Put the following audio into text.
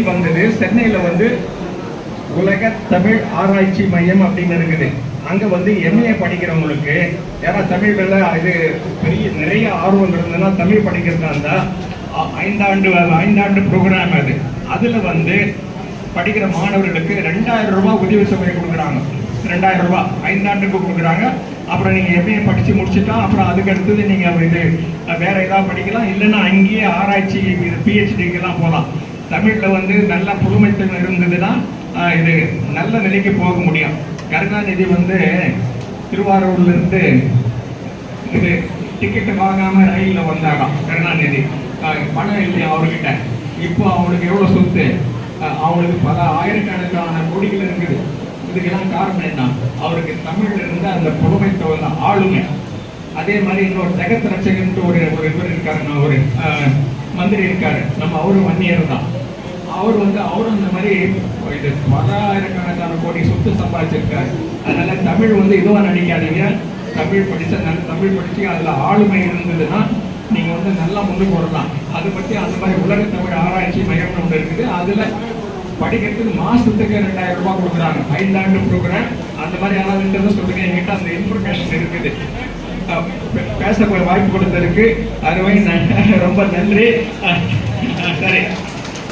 வந்தது சென்னையில வந்து உலக தமிழ் ஆராய்ச்சி மையம் அப்படின்னு இருக்குது. அங்க வந்து எம்ஏ படிக்கிறவங்களுக்கு யாராவது தமிழ்ல இது பெரிய நிறைய ஆர்வம் இருந்ததுன்னா தமிழ் படிக்கிறதா இருந்தா 5 ஆண்டு ப்ரோக்ராம் அது. அதுல வந்து படிக்கிற மாணவர்களுக்கு 2000 ரூபாய் உதவி தொகை கொடுக்குறாங்க. 2000 ரூபாய் 5 ஆண்டுக்கு கொடுக்குறாங்க. அப்புறம் நீங்க எம்ஏ படிச்சு முடிச்சுட்டா அப்புறம் அதுக்கு அடுத்தது நீங்க இது வேற ஏதாவது படிக்கலாம், இல்லைன்னா அங்கேயே ஆராய்ச்சி பிஹெச்டிக்கெல்லாம் போகலாம். தமிழ்ல வந்து நல்ல புதுமைத்தன்மை இருந்ததுன்னா இது நல்ல நிலைக்கு போக முடியும். கருணாநிதி வந்து திருவாரூர்ல இருந்து இது டிக்கெட் வாங்காம ரயில்ல வந்தாராம். கருணாநிதி பணம் இல்லையா அவர்கிட்ட. இப்போ அவங்களுக்கு எவ்வளவு சொத்து, அவங்களுக்கு பல ஆயிரக்கணக்கான கோடிகள் இருக்குது. இதுக்கெல்லாம் காரணம் என்ன? அவருக்கு தமிழ்ல இருந்து அந்த புதுமைத்துவ ஆளுமை. அதே மாதிரி இன்னொரு ஜெகத் ரட்சகன் ஒரு இவர் இருக்காரு, ஒரு மந்திரி இருக்காரு, நம்ம அவரும் வன்னியர் தான். அவர் வந்து அவரும் இந்த மாதிரி இது பல ஆயிரக்கணக்கான கோடி சொத்து சம்பாதிச்சிருக்காரு. அதனால தமிழ் வந்து இதுவா நினைக்காதீங்க. தமிழ் படிச்சு அதுல ஆளுமை இருந்ததுன்னா நீங்க வந்து நல்லா முன்னுக்கு வரலாம். அதை பற்றி அந்த மாதிரி உலக தமிழ் ஆராய்ச்சி மையம்னு ஒன்று இருக்குது. அதுல படிக்கிறதுக்கு மாசத்துக்கு 2000 ரூபாய் கொடுக்குறாங்க. 5 ஆண்டு ப்ரோக்ராம். அந்த மாதிரி யாராவது சொல்லுங்க, என்கிட்ட அந்த இன்ஃபர்மேஷன் இருக்குது. பேச வாய்ப்பு கொடுத்ததுக்கு அறுவை ரொம்ப நன்றி. சரி.